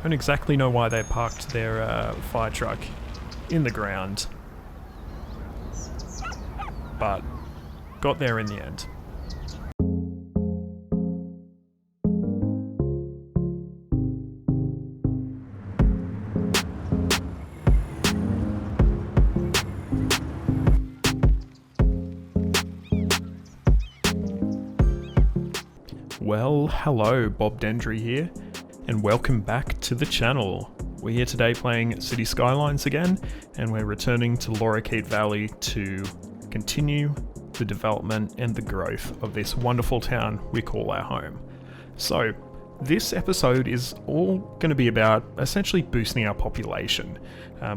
Don't exactly know why they parked their fire truck in the ground, but got there in the end. Well, hello, Bob Dendry here, and welcome back to the channel. We're here today playing City Skylines again, and we're returning to Lorikeet Valley to continue the development and the growth of this wonderful town we call our home. So, this episode is all going to be about essentially boosting our population.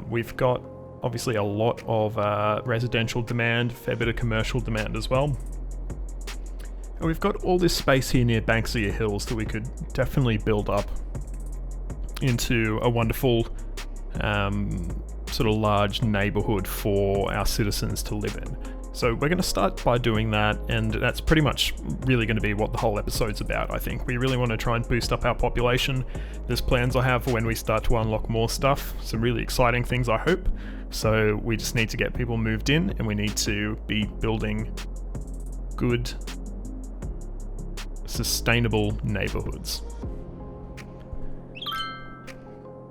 We've got obviously a lot of residential demand, a fair bit of commercial demand as well. And we've got all this space here near Banksia Hills that we could definitely build up into a wonderful sort of large neighborhood for our citizens to live in. So we're going to start by doing that, and that's pretty much really going to be what the whole episode's about, I think. We really want to try and boost up our population. There's plans I have for when we start to unlock more stuff, some really exciting things I hope. So we just need to get people moved in, and we need to be building good, sustainable neighborhoods.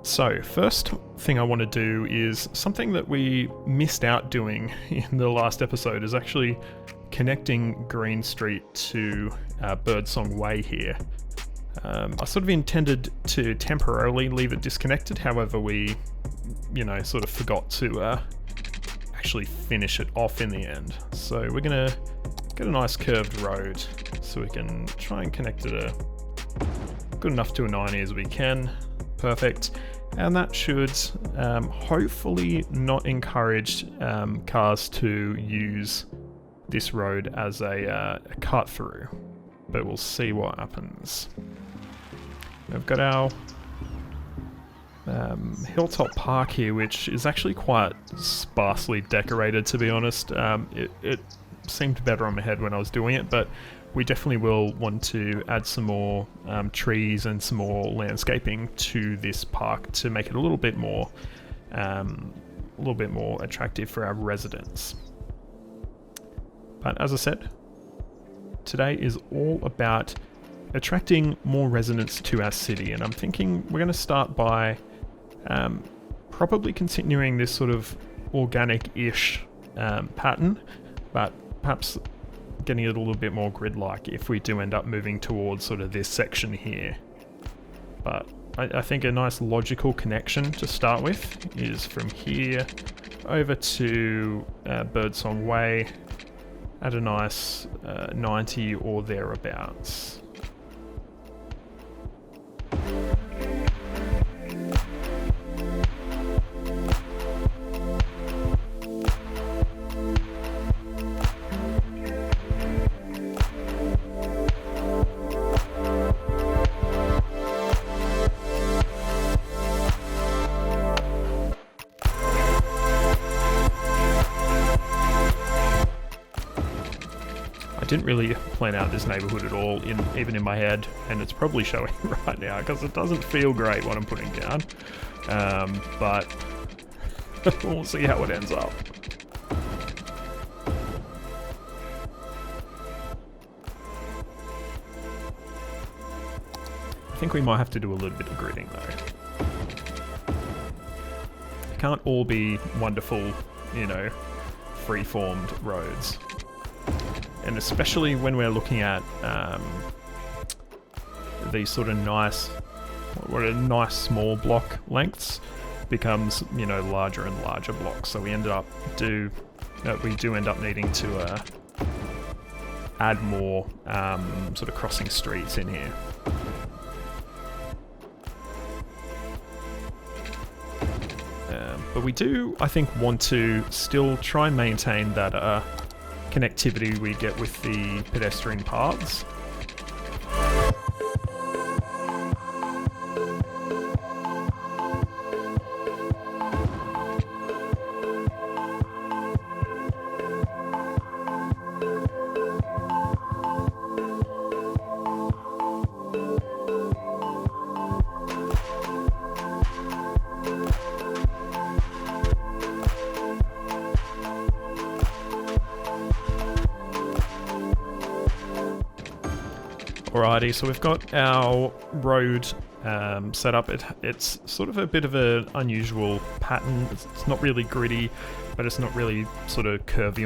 So, first thing I want to do is something that we missed out doing in the last episode is actually connecting Green Street to Birdsong Way here. I sort of intended to temporarily leave it disconnected, however we, sort of forgot to actually finish it off in the end. So we're going to get a nice curved road so we can try and connect it good enough to a 90 as we can. Perfect. And that should hopefully not encourage cars to use this road as a cut through, but we'll see what happens. We've got our Hilltop Park here, which is actually quite sparsely decorated, to be honest. It seemed better on my head when I was doing it, but we definitely will want to add some more trees and some more landscaping to this park to make it a little bit more attractive for our residents. But as I said, today is all about attracting more residents to our city, and I'm thinking we're going to start by probably continuing this sort of organic-ish pattern, but perhaps getting it a little bit more grid-like if we do end up moving towards sort of this section here. But I think a nice logical connection to start with is from here over to Birdsong Way at a nice 90 or thereabouts. I didn't really plan out this neighborhood at all, even in my head, and it's probably showing right now because it doesn't feel great what I'm putting down, but we'll see how it ends up. I think we might have to do a little bit of gridding though. It can't all be wonderful, free-formed roads. And especially when we're looking at these sort of nice small block lengths becomes, larger and larger blocks. So we do end up needing to add more sort of crossing streets in here. But we do, I think, want to still try and maintain that connectivity we get with the pedestrian paths. Alrighty, so we've got our road set up. It's sort of a bit of an unusual pattern. It's not really gritty, but it's not really sort of curvy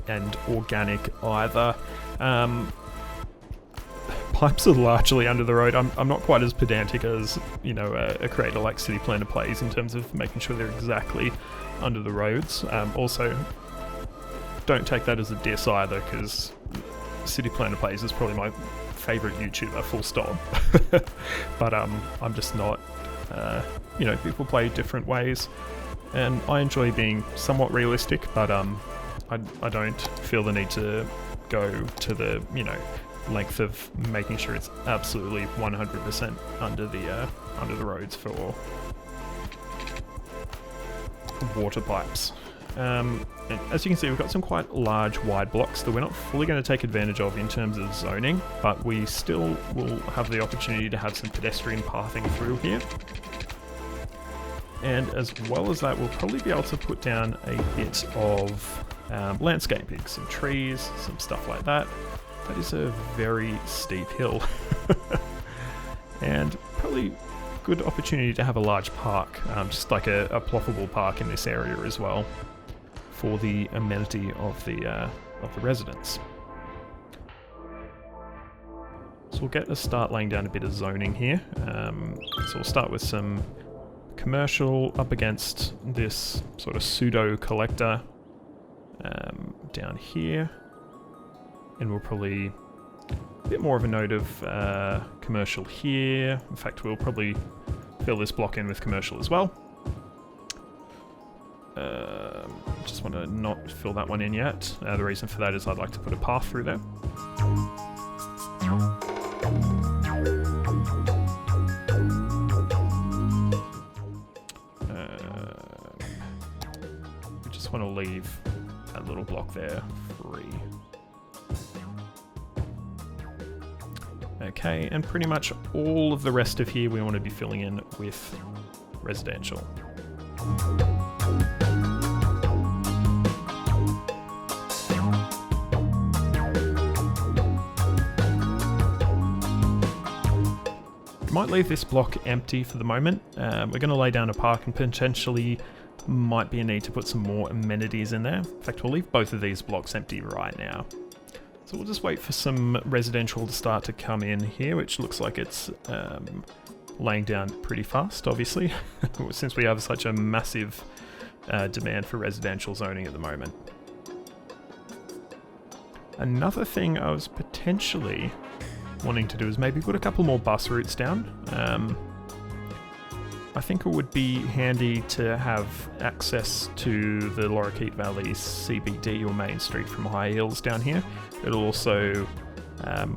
and organic either. Pipes are largely under the road. I'm not quite as pedantic as, you know, a creator like City Planner plays in terms of making sure they're exactly under the roads. Also, don't take that as a diss either, because City Planner plays is probably my favourite YouTuber, full stop. But I'm just not, you know, people play different ways, and I enjoy being somewhat realistic, but I don't feel the need to go to the, you know, length of making sure it's absolutely 100% under the roads for water pipes. And as you can see, we've got some quite large wide blocks that we're not fully going to take advantage of in terms of zoning, but we still will have the opportunity to have some pedestrian pathing through here. And as well as that, we'll probably be able to put down a bit of landscaping, some trees, some stuff like that. That is a very steep hill. And probably good opportunity to have a large park, just like a ploppable park in this area as well, for the amenity of the residents. So we'll get a start laying down a bit of zoning here. So we'll start with some commercial up against this sort of pseudo collector down here. And we'll probably a bit more of a note of commercial here. In fact, we'll probably fill this block in with commercial as well. Just want to not fill that one in yet. The reason for that is I'd like to put a path through there. We just want to leave that little block there free. Okay, and pretty much all of the rest of here we want to be filling in with residential. Might leave this block empty for the moment. We're going to lay down a park and potentially might be a need to put some more amenities in there. In fact, we'll leave both of these blocks empty right now. So we'll just wait for some residential to start to come in here, which looks like it's laying down pretty fast, obviously, since we have such a massive demand for residential zoning at the moment. Another thing I was potentially wanting to do is maybe put a couple more bus routes down. I think it would be handy to have access to the Lorikeet Valley CBD or Main Street from High Hills down here. It'll also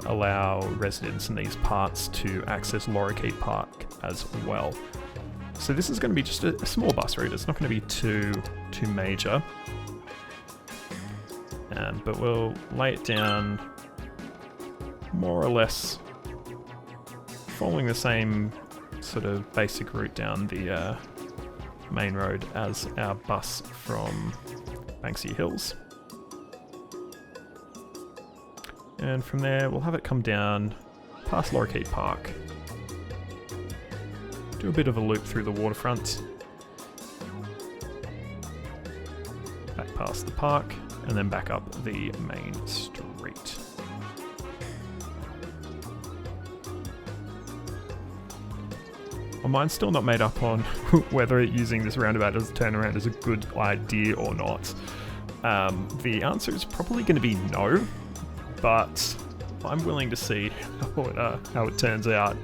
allow residents in these parts to access Lorikeet Park as well. So this is going to be just a small bus route. It's not going to be too major. But we'll lay it down more or less following the same sort of basic route down the main road as our bus from Banksia Hills. And from there we'll have it come down past Lorikeet Park, do a bit of a loop through the waterfront, back past the park, and then back up the main street. My mind's still not made up on whether using this roundabout as a turnaround is a good idea or not. The answer is probably going to be no, but I'm willing to see how it turns out.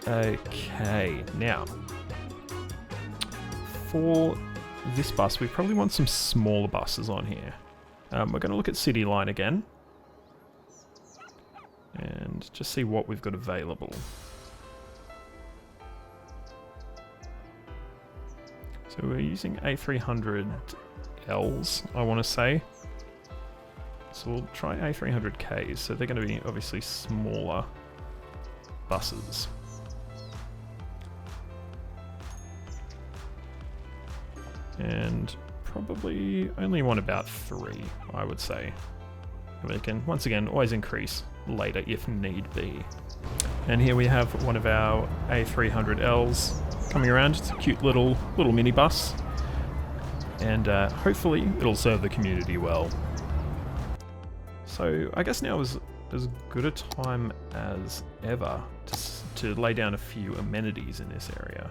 Okay, now, for this bus, we probably want some smaller buses on here. We're going to look at City Line again, and just see what we've got available. So we're using A300Ls, I want to say. So we'll try A300Ks, so they're going to be obviously smaller buses. And probably only want about 3, I would say. We can, once again, always increase later if need be. And here we have one of our A300Ls coming around. It's a cute little minibus, and hopefully it'll serve the community well. So I guess now is as good a time as ever to lay down a few amenities in this area.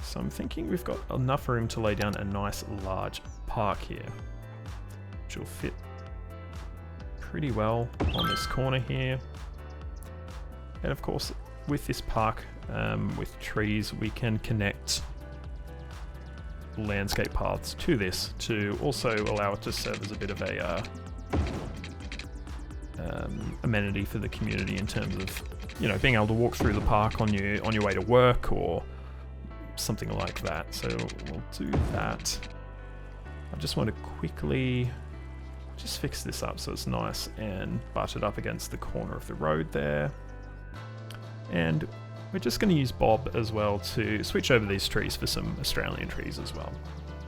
So I'm thinking we've got enough room to lay down a nice large park here, which will fit pretty well on this corner here. And of course, with this park, with trees, we can connect landscape paths to this to also allow it to serve as a bit of a amenity for the community in terms of, you know, being able to walk through the park on your way to work or something like that. So we'll do that. I just want to quickly just fix this up so it's nice and butted up against the corner of the road there. And we're just going to use Bob as well to switch over these trees for some Australian trees as well.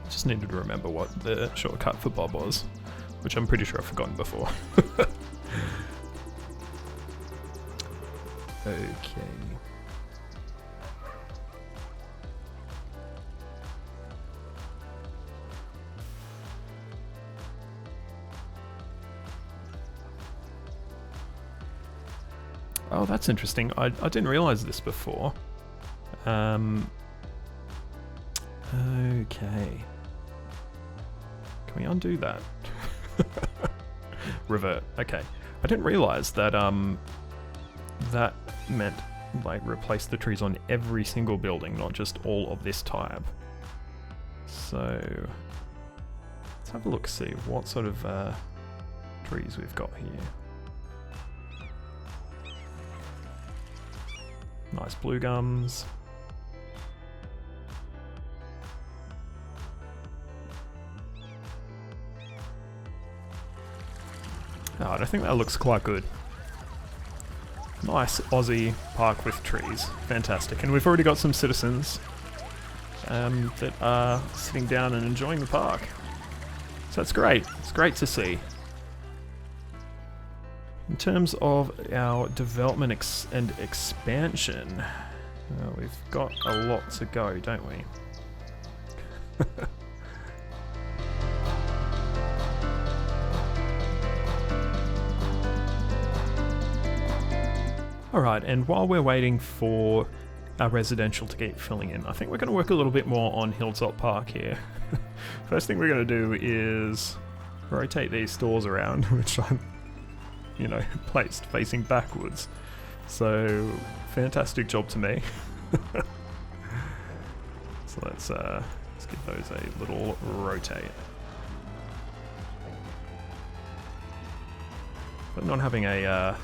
Just needed to remember what the shortcut for Bob was, which I'm pretty sure I've forgotten before. Okay. Oh, that's interesting. I didn't realize this before. Okay. Can we undo that? Revert. Okay. I didn't realize that that meant like replace the trees on every single building, not just all of this type. So let's have a look, see what sort of trees we've got here. Nice blue gums. Oh, I think that looks quite good. Nice Aussie park with trees. Fantastic. And we've already got some citizens that are sitting down and enjoying the park. So that's great. It's great to see. In terms of our development and expansion, we've got a lot to go, don't we? Alright, and while we're waiting for our residential to keep filling in, I think we're going to work a little bit more on Hilltop Park here. First thing we're going to do is rotate these stores around, which I'm, you know, placed facing backwards. So, fantastic job to me. So let's give those a little rotate. But not having a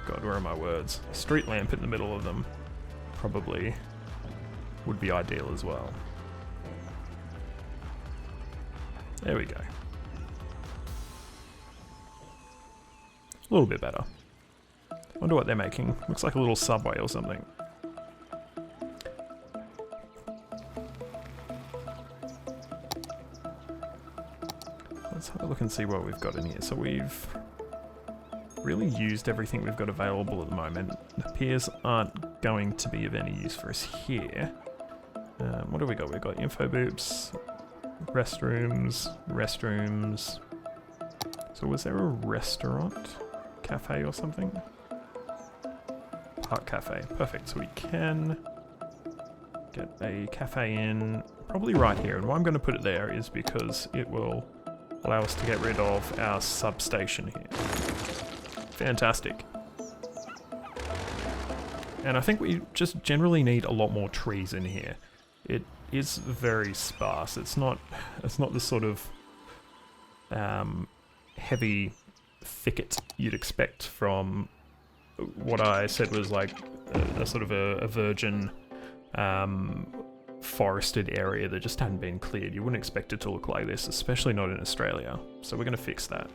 God, where are my words? A street lamp in the middle of them probably would be ideal as well. There we go. A little bit better. Wonder what they're making. Looks like a little Subway or something. Let's have a look and see what we've got in here. So we've really used everything we've got available at the moment. The piers aren't going to be of any use for us here. What do we got? We've got info booths, restrooms. So was there a restaurant? Cafe or something? Park cafe. Perfect. So we can get a cafe in probably right here. And why I'm going to put it there is because it will allow us to get rid of our substation here. Fantastic. And I think we just generally need a lot more trees in here. It is very sparse. It's not the sort of heavy thicket you'd expect from what I said was like a sort of a virgin forested area that just hadn't been cleared. You wouldn't expect it to look like this, especially not in Australia. So we're going to fix that.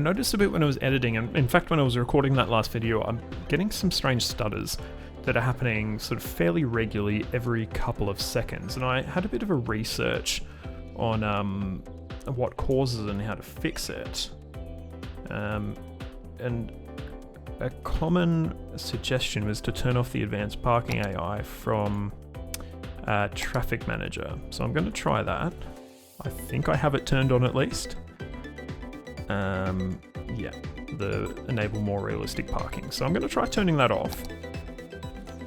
noticed a bit when I was editing, and in fact when I was recording that last video, I'm getting some strange stutters that are happening sort of fairly regularly every couple of seconds, and I had a bit of a research on what causes and how to fix it. And a common suggestion was to turn off the advanced parking AI from Traffic Manager. So I'm going to try that. I think I have it turned on at least. Yeah, the enable more realistic parking. So I'm going to try turning that off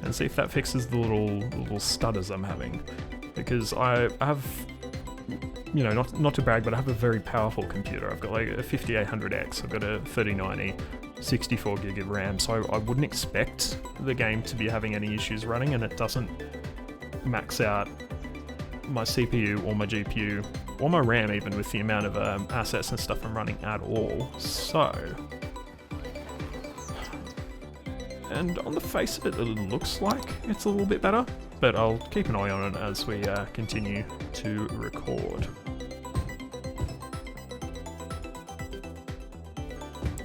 and see if that fixes the little stutters I'm having. Because I have, you know, not to brag, but I have a very powerful computer. I've got like a 5800X, I've got a 3090, 64 gig of RAM, so I wouldn't expect the game to be having any issues running, and it doesn't max out my CPU or my GPU or my RAM even with the amount of assets and stuff I'm running at all. So, and on the face of it, it looks like it's a little bit better, but I'll keep an eye on it as we continue to record.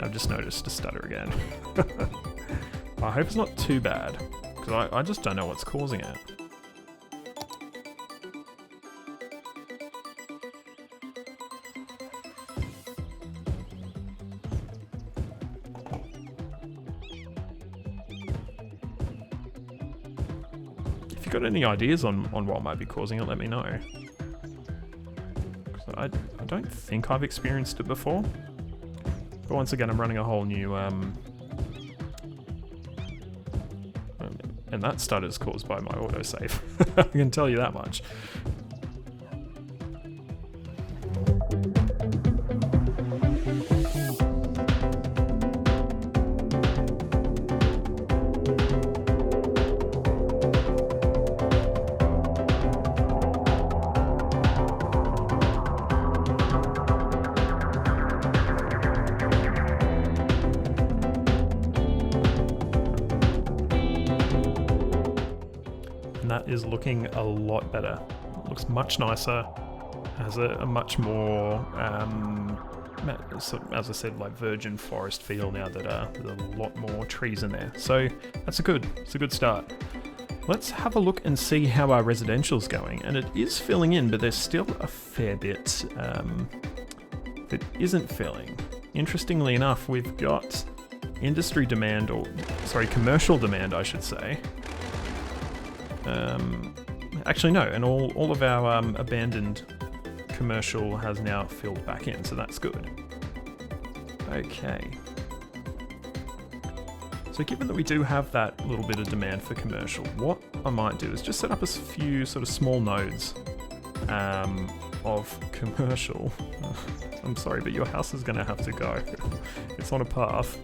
I've just noticed a stutter again. I hope it's not too bad, because I just don't know what's causing it. If you've got any ideas on what might be causing it, let me know. 'Cause I don't think I've experienced it before. But once again, I'm running a whole new, and that stutter is caused by my autosave. I can tell you that much. That is looking a lot better. It looks much nicer, has a much more, as I said, like virgin forest feel now that there's a lot more trees in there. So it's a good start. Let's have a look and see how our residential's going. And it is filling in, but there's still a fair bit that isn't filling. Interestingly enough, we've got industry demand, commercial demand, I should say. Actually no, and all of our abandoned commercial has now filled back in, so that's good. Okay. So given that we do have that little bit of demand for commercial, what I might do is just set up a few sort of small nodes of commercial. I'm sorry, but your house is going to have to go. It's on a path.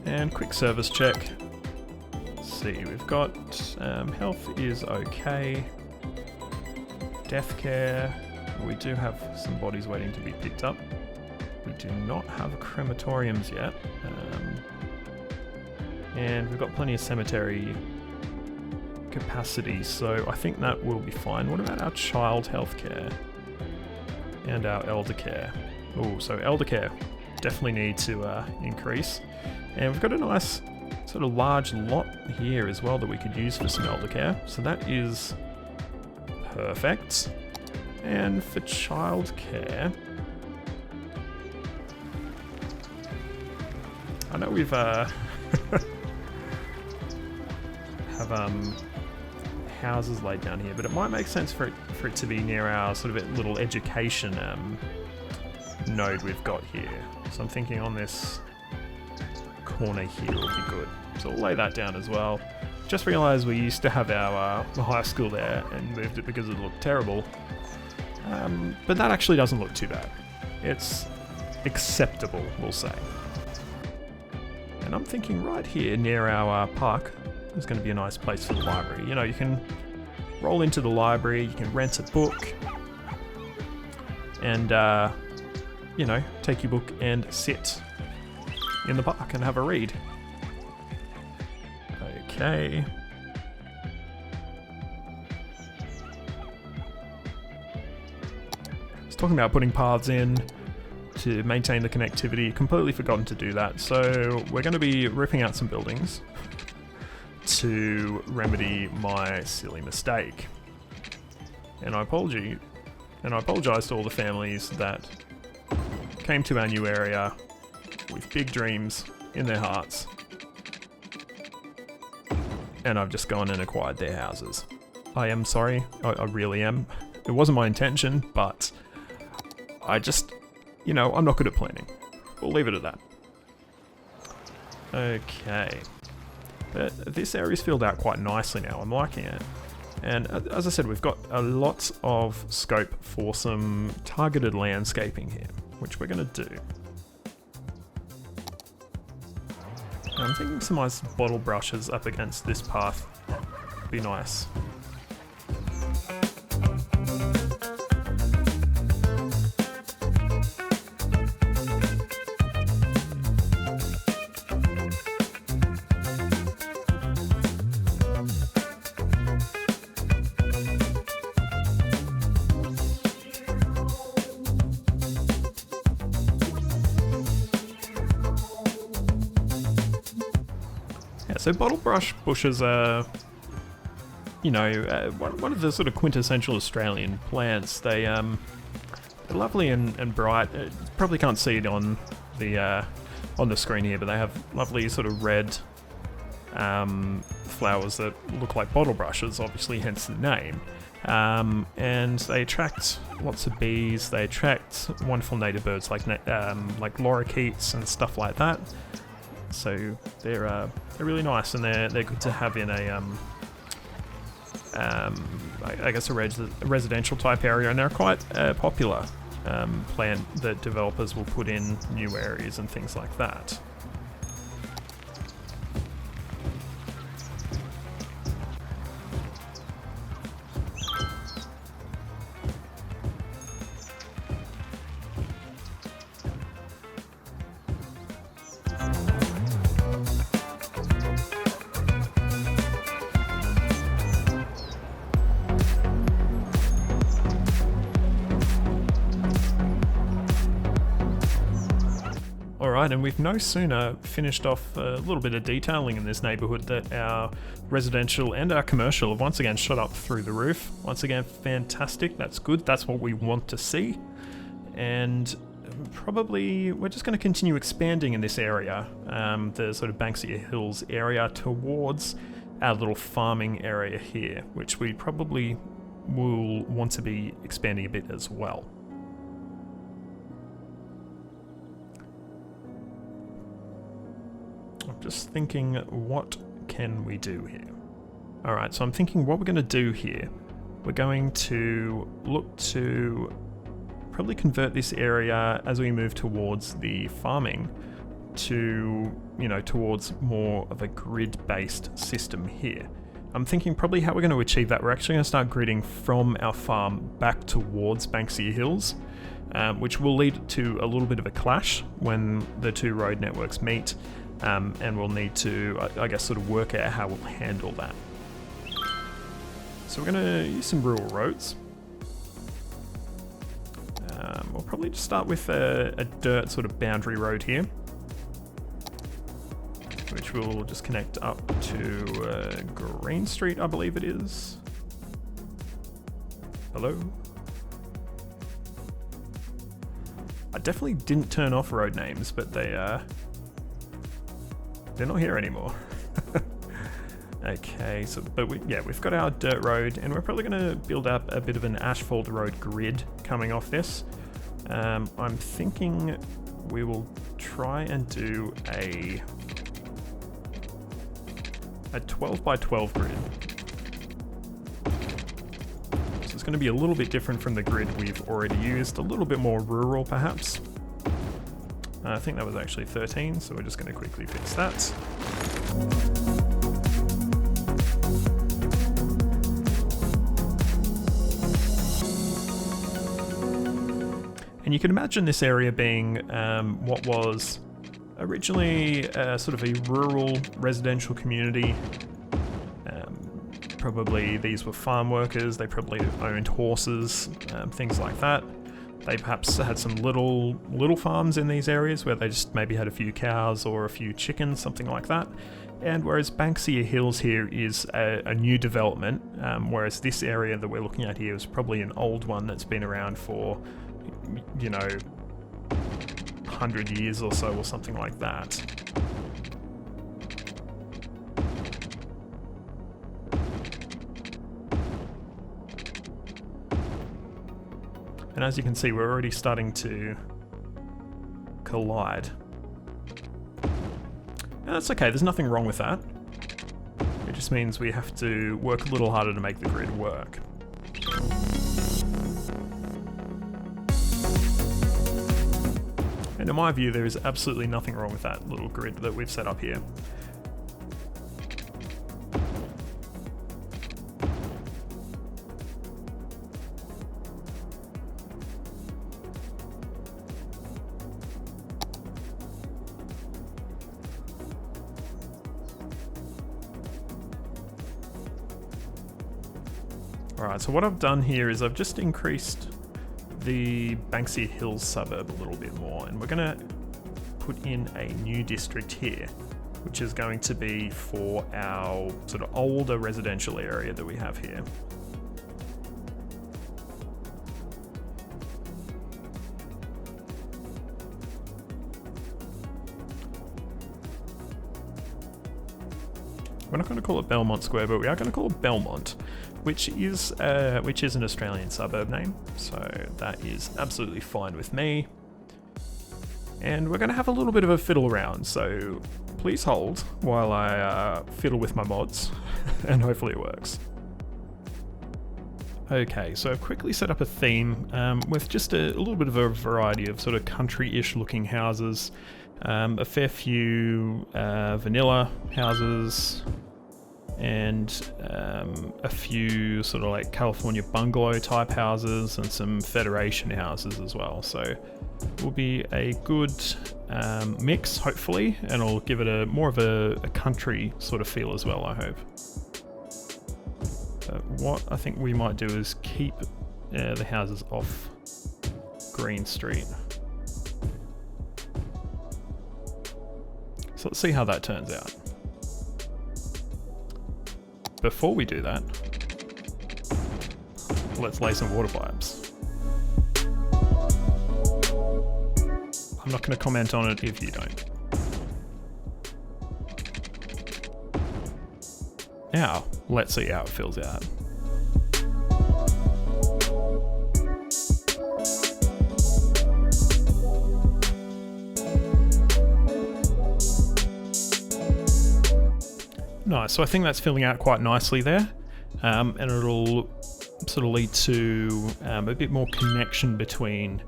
And quick service check. Let's see, we've got health is okay. Death care. We do have some bodies waiting to be picked up. We do not have crematoriums yet. And we've got plenty of cemetery capacity, so I think that will be fine. What about our child health care? And our elder care? Oh, so elder care definitely need to increase. And we've got a nice sort of large lot here as well that we could use for some elder care. So that is perfect. And for childcare, I know we've have houses laid down here, but it might make sense for it to be near our sort of little education node we've got here. So I'm thinking on this corner here would be good. So we'll lay that down as well. Just realised we used to have our high school there and moved it because it looked terrible. But that actually doesn't look too bad. It's acceptable, we'll say. And I'm thinking right here near our park is going to be a nice place for the library. You know, you can roll into the library, you can rent a book, and, you know, take your book and sit in the park and have a read. Okay. talking about putting paths in to maintain the connectivity. Completely forgotten to do that. So we're going to be ripping out some buildings to remedy my silly mistake. And I apologize to all the families that came to our new area with big dreams in their hearts, and I've just gone and acquired their houses. I am sorry, I really am. It wasn't my intention, but I just, I'm not good at planning. We'll leave it at that. Okay. But this area's filled out quite nicely now, I'm liking it. And as I said, we've got a lot of scope for some targeted landscaping here, which we're going to do. I'm thinking some nice bottle brushes up against this path would be nice. So bottle brush bushes are, one of the sort of quintessential Australian plants. They're lovely and bright. Probably can't see it on the screen here, but they have lovely sort of red flowers that look like bottle brushes, obviously, hence the name. And they attract lots of bees. They attract wonderful native birds like lorikeets and stuff like that. So they're really nice, and they're good to have in a residential type area, and they're quite popular plant that developers will put in new areas and things like that. Alright, and we've no sooner finished off a little bit of detailing in this neighbourhood that our residential and our commercial have once again shot up through the roof. Once again, fantastic, that's good, that's what we want to see. And probably we're just going to continue expanding in this area, the sort of Banksia Hills area, towards our little farming area here, which we probably will want to be expanding a bit as well. I'm just thinking, what can we do here? Alright, so I'm thinking what we're going to do here. We're going to look to probably convert this area as we move towards the farming to, towards more of a grid-based system here. I'm thinking probably how we're going to achieve that. We're actually going to start gridding from our farm back towards Banksia Hills, which will lead to a little bit of a clash when the two road networks meet. And we'll need to, I guess, sort of work out how we'll handle that. So we're going to use some rural roads. We'll probably just start with a dirt sort of boundary road here, which will just connect up to Green Street, I believe it is. Hello? I definitely didn't turn off road names, but they're not here anymore. Okay, so we've got our dirt road, and we're probably going to build up a bit of an asphalt road grid coming off this. I'm thinking we will try and do a 12 by 12 grid. So it's going to be a little bit different from the grid we've already used, a little bit more rural perhaps. I think that was actually 13, so we're just going to quickly fix that. And you can imagine this area being what was originally sort of a rural residential community. Probably these were farm workers, they probably owned horses, things like that. They perhaps had some little farms in these areas where they just maybe had a few cows or a few chickens, something like that. And whereas Banksia Hills here is a new development, whereas this area that we're looking at here is probably an old one that's been around for, 100 years or so or something like that. And as you can see, we're already starting to collide. And that's okay, there's nothing wrong with that. It just means we have to work a little harder to make the grid work. And in my view, there is absolutely nothing wrong with that little grid that we've set up here. Alright, so what I've done here is I've just increased the Banksia Hills suburb a little bit more, and we're going to put in a new district here, which is going to be for our sort of older residential area that we have here. We're not going to call it Belmont Square, but we are going to call it Belmont, which is an Australian suburb name, so that is absolutely fine with me. And we're going to have a little bit of a fiddle around, so please hold while I fiddle with my mods, and hopefully it works. Okay, so I've quickly set up a theme with just a little bit of a variety of sort of country-ish looking houses, a fair few vanilla houses, and a few sort of like California bungalow type houses and some Federation houses as well. So it will be a good mix, hopefully, and it'll give it a more of a country sort of feel as well, I hope. But what I think we might do is keep the houses off Green Street. So let's see how that turns out. Before we do that, let's lay some water pipes. I'm not going to comment on it if you don't. Now, let's see how it fills out. Nice, so I think that's filling out quite nicely there, and it'll sort of lead to a bit more connection between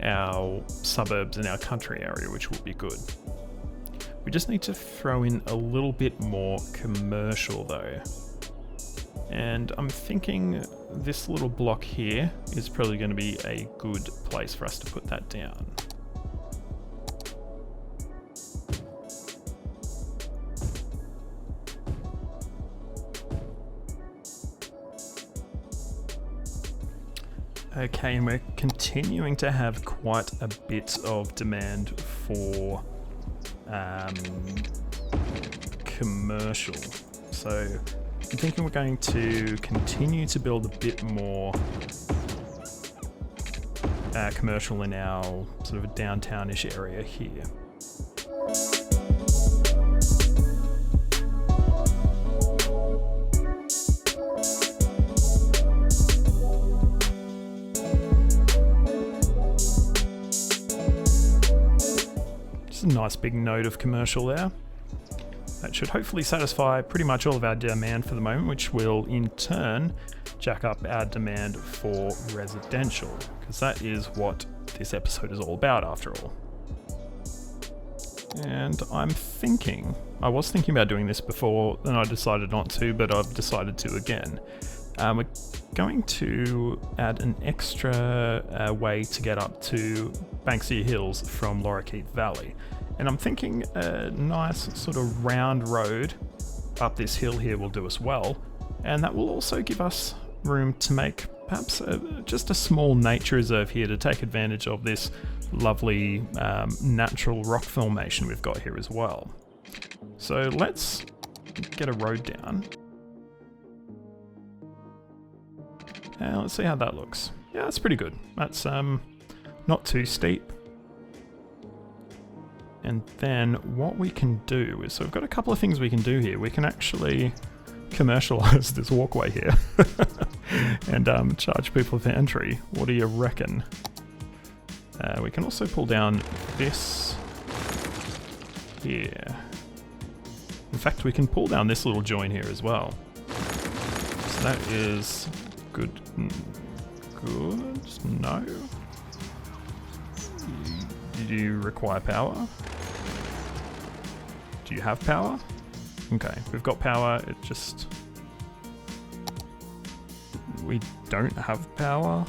our suburbs and our country area, which will be good. We just need to throw in a little bit more commercial though, and I'm thinking this little block here is probably going to be a good place for us to put that down. Okay, and we're continuing to have quite a bit of demand for commercial. So I'm thinking we're going to continue to build a bit more commercial in our sort of a downtown-ish area here. A nice big node of commercial there. That should hopefully satisfy pretty much all of our demand for the moment, which will in turn jack up our demand for residential, because that is what this episode is all about after all. And I was thinking about doing this before, and I decided not to, but I've decided to again. We're going to add an extra way to get up to Banksia Hills from Lorikeet Valley. And I'm thinking a nice sort of round road up this hill here will do us well. And that will also give us room to make perhaps just a small nature reserve here to take advantage of this lovely natural rock formation we've got here as well. So let's get a road down. And let's see how that looks. Yeah, that's pretty good. That's not too steep. And then what we can do is, so we've got a couple of things we can do here. We can actually commercialize this walkway here and charge people for entry. What do you reckon? We can also pull down this here. In fact, we can pull down this little joint here as well. So that is good. Good? No. Do you require power? Do you have power? Okay, we've got power, it just... We don't have power?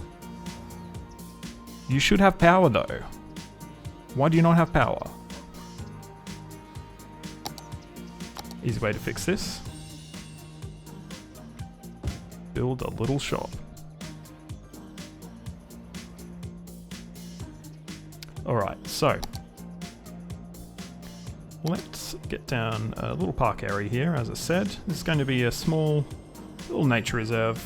You should have power though. Why do you not have power? Easy way to fix this. Build a little shop. Alright, so let's get down a little park area here, as I said. This is going to be a small little nature reserve.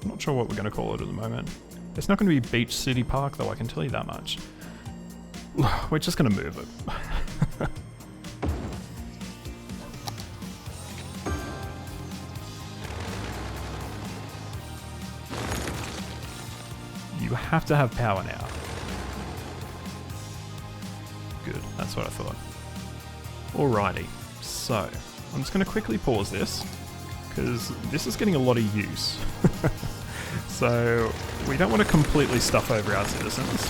I'm not sure what we're going to call it at the moment. It's not going to be Beach City Park though, I can tell you that much. We're just going to move it. You have to have power now. Good, that's what I thought. Alrighty, so I'm just going to quickly pause this because this is getting a lot of use. So we don't want to completely stuff over our citizens.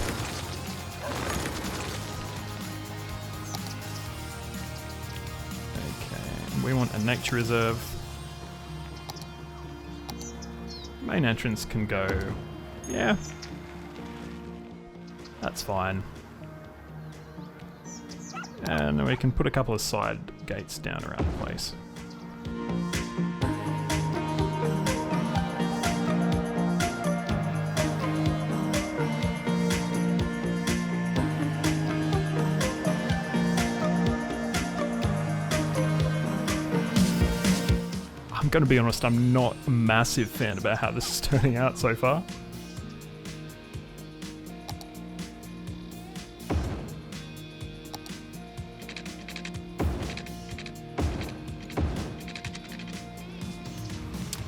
Okay, and we want a nature reserve. Main entrance can go, yeah, that's fine. And we can put a couple of side gates down around the place. I'm going to be honest, I'm not a massive fan about how this is turning out so far.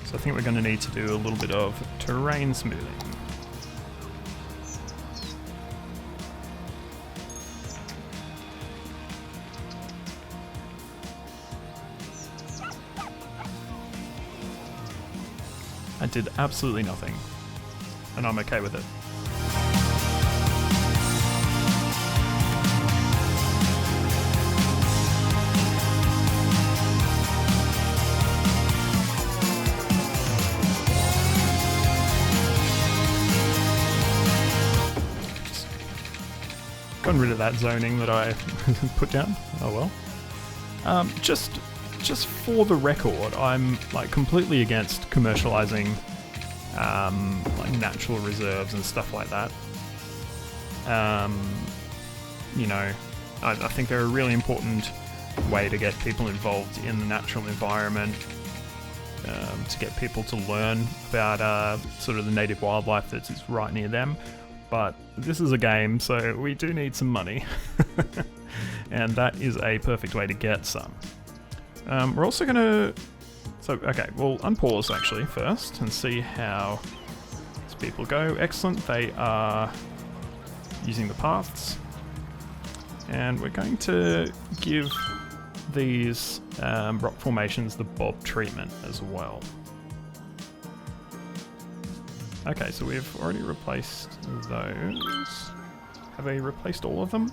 So I think we're going to need to do a little bit of terrain smoothing. I did absolutely nothing, and I'm okay with it. Gotten rid of that zoning that I put down. Oh well. Just for the record, I'm like completely against commercializing like natural reserves and stuff like that. You know, I think they're a really important way to get people involved in the natural environment, to get people to learn about sort of the native wildlife that's right near them. But this is a game, so we do need some money. And that is a perfect way to get some. We're also going to... So, okay, we'll unpause actually first and see how these people go. Excellent, they are using the paths. And we're going to give these rock formations the bob treatment as well. Okay, so we've already replaced those. Have they replaced all of them?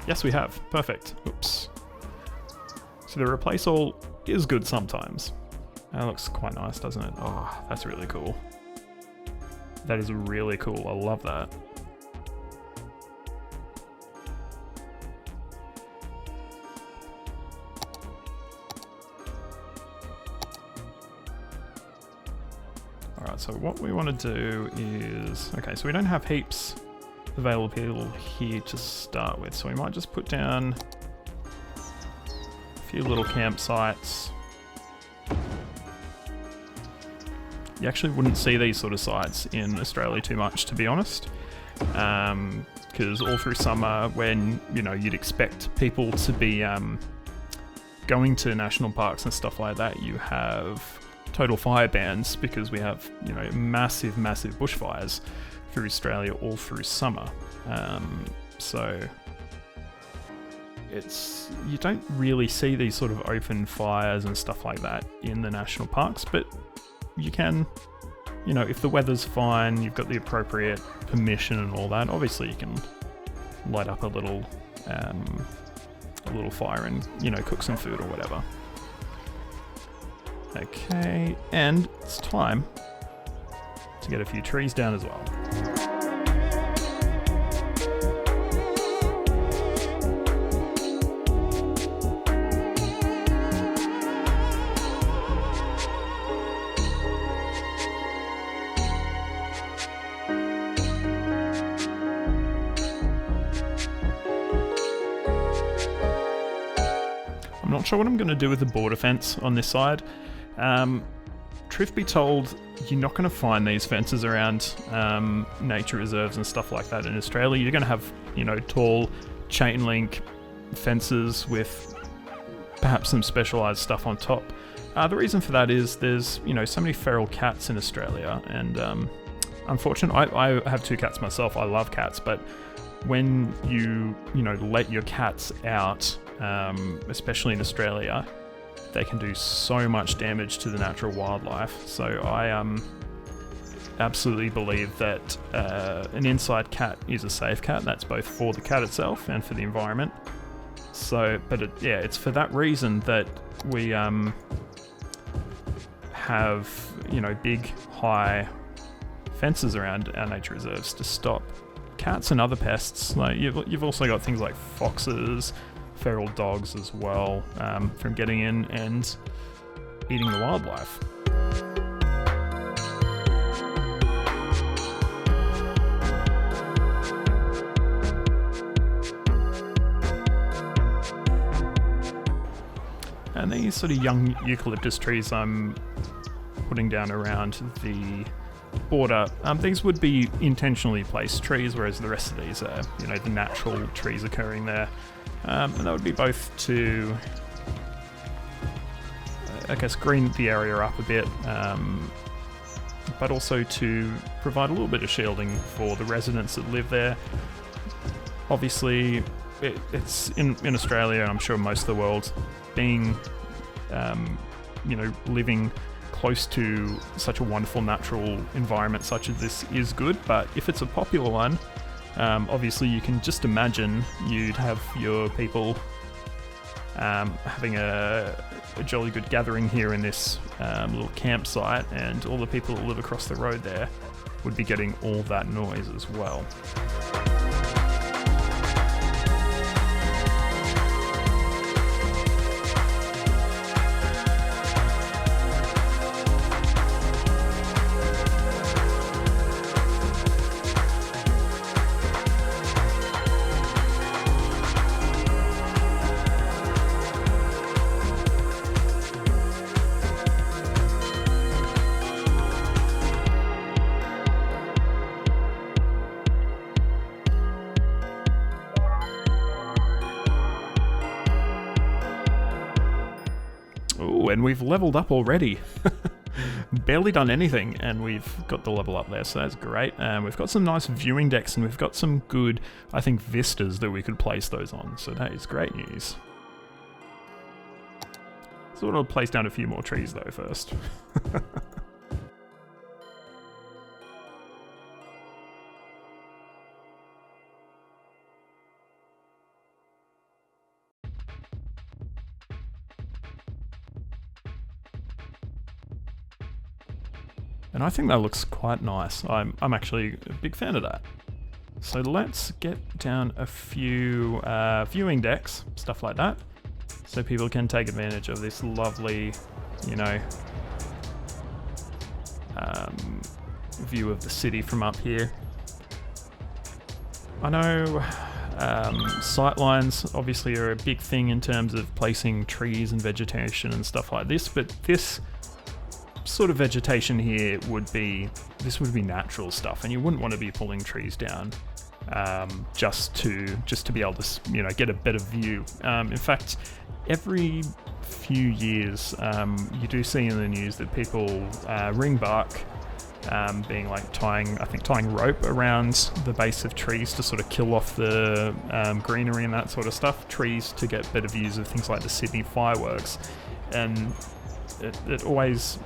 Yes, we have. Perfect. Oops. So the replace all is good sometimes. That looks quite nice, doesn't it? Oh, that's really cool. That is really cool. I love that. so what we want to do is... Okay, so we don't have heaps available here to start with, so we might just put down a few little campsites. You actually wouldn't see these sort of sites in Australia too much, to be honest. Because all through summer, when, you know, you'd expect people to be going to national parks and stuff like that, you have total fire bans because we have, you know, massive bushfires through Australia all through summer. So you don't really see these sort of open fires and stuff like that in the national parks, but you can, you know, if the weather's fine, you've got the appropriate permission and all that, obviously you can light up a little fire and, you know, cook some food or whatever. Okay, and it's time to get a few trees down as well. I'm not sure what I'm going to do with the border fence on this side. Truth be told, you're not going to find these fences around nature reserves and stuff like that in Australia. You're going to have, you know, tall chain link fences with perhaps some specialised stuff on top. The reason for that is there's, you know, so many feral cats in Australia, and unfortunately, I have 2 cats myself. I love cats, but when you know, let your cats out, especially in Australia, they can do so much damage to the natural wildlife. So I absolutely believe that an inside cat is a safe cat. That's both for the cat itself and for the environment. So, but it's for that reason that we have, you know, big, high fences around our nature reserves to stop cats and other pests. Like you've also got things like foxes, feral dogs as well, from getting in and eating the wildlife. And these sort of young eucalyptus trees I'm putting down around the border, these would be intentionally placed trees, whereas the rest of these are, you know, the natural trees occurring there. And that would be both to, I guess, green the area up a bit, but also to provide a little bit of shielding for the residents that live there. Obviously, it's in Australia, and I'm sure most of the world, being, you know, living close to such a wonderful natural environment such as this is good, but if it's a popular one, obviously you can just imagine you'd have your people having a jolly good gathering here in this little campsite, and all the people that live across the road there would be getting all that noise as well. And we've leveled up already. Barely done anything, and we've got the level up there, so that's great. We've got some nice viewing decks, and we've got some good, I think, vistas that we could place those on, so that is great news. So I'll place down a few more trees though first. And I think that looks quite nice. I'm actually a big fan of that. So let's get down a few viewing decks, stuff like that, so people can take advantage of this lovely, you know, view of the city from up here. I know sightlines obviously are a big thing in terms of placing trees and vegetation and stuff like this, but this sort of vegetation here would be natural stuff, and you wouldn't want to be pulling trees down just to be able to get a better view. In fact, every few years you do see in the news that people ring bark, being like tying rope around the base of trees to sort of kill off the greenery and that sort of stuff. Trees to get better views of things like the Sydney fireworks, and it always,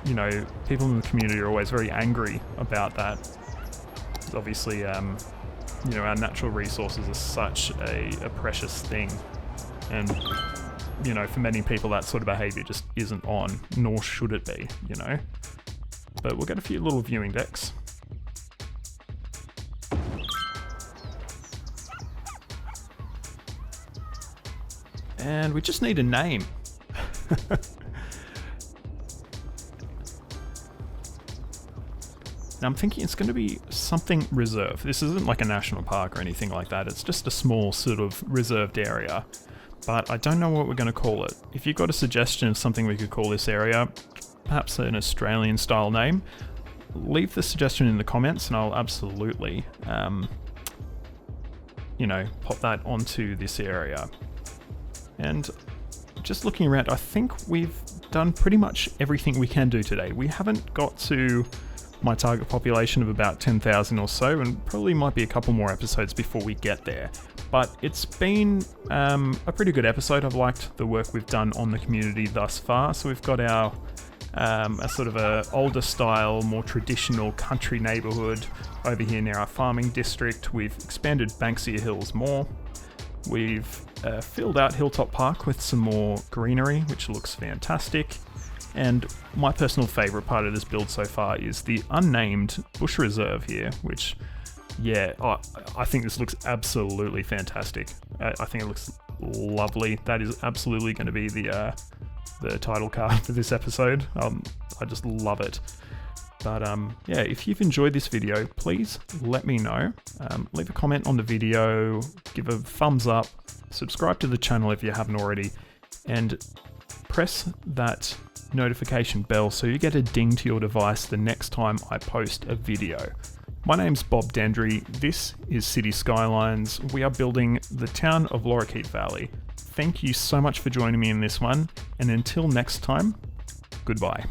people in the community are always very angry about that. Obviously, our natural resources are such a precious thing, and for many people that sort of behaviour just isn't on, nor should it be, But we'll get a few little viewing decks. And we just need a name. Now I'm thinking it's going to be something reserve. This isn't like a national park or anything like that. It's just a small sort of reserved area. But I don't know what we're going to call it. If you've got a suggestion of something we could call this area, perhaps an Australian style name, leave the suggestion in the comments and I'll absolutely, pop that onto this area. And just looking around, I think we've done pretty much everything we can do today. We haven't got to my target population of about 10,000 or so, and probably might be a couple more episodes before we get there. But it's been a pretty good episode. I've liked the work we've done on the community thus far. So we've got our a sort of a older style, more traditional country neighbourhood over here near our farming district. We've expanded Banksia Hills more. We've filled out Hilltop Park with some more greenery, which looks fantastic. And my personal favourite part of this build so far is the unnamed Bush Reserve here, which, I think this looks absolutely fantastic. I think it looks lovely. That is absolutely going to be the title card for this episode. I just love it. But if you've enjoyed this video, please let me know. Leave a comment on the video, give a thumbs up, subscribe to the channel if you haven't already, and press that notification bell so you get a ding to your device the next time I post a video. My name's Bob Dendry, this is City Skylines. We are building the town of Lorikeet Valley. Thank you so much for joining me in this one, and until next time, goodbye.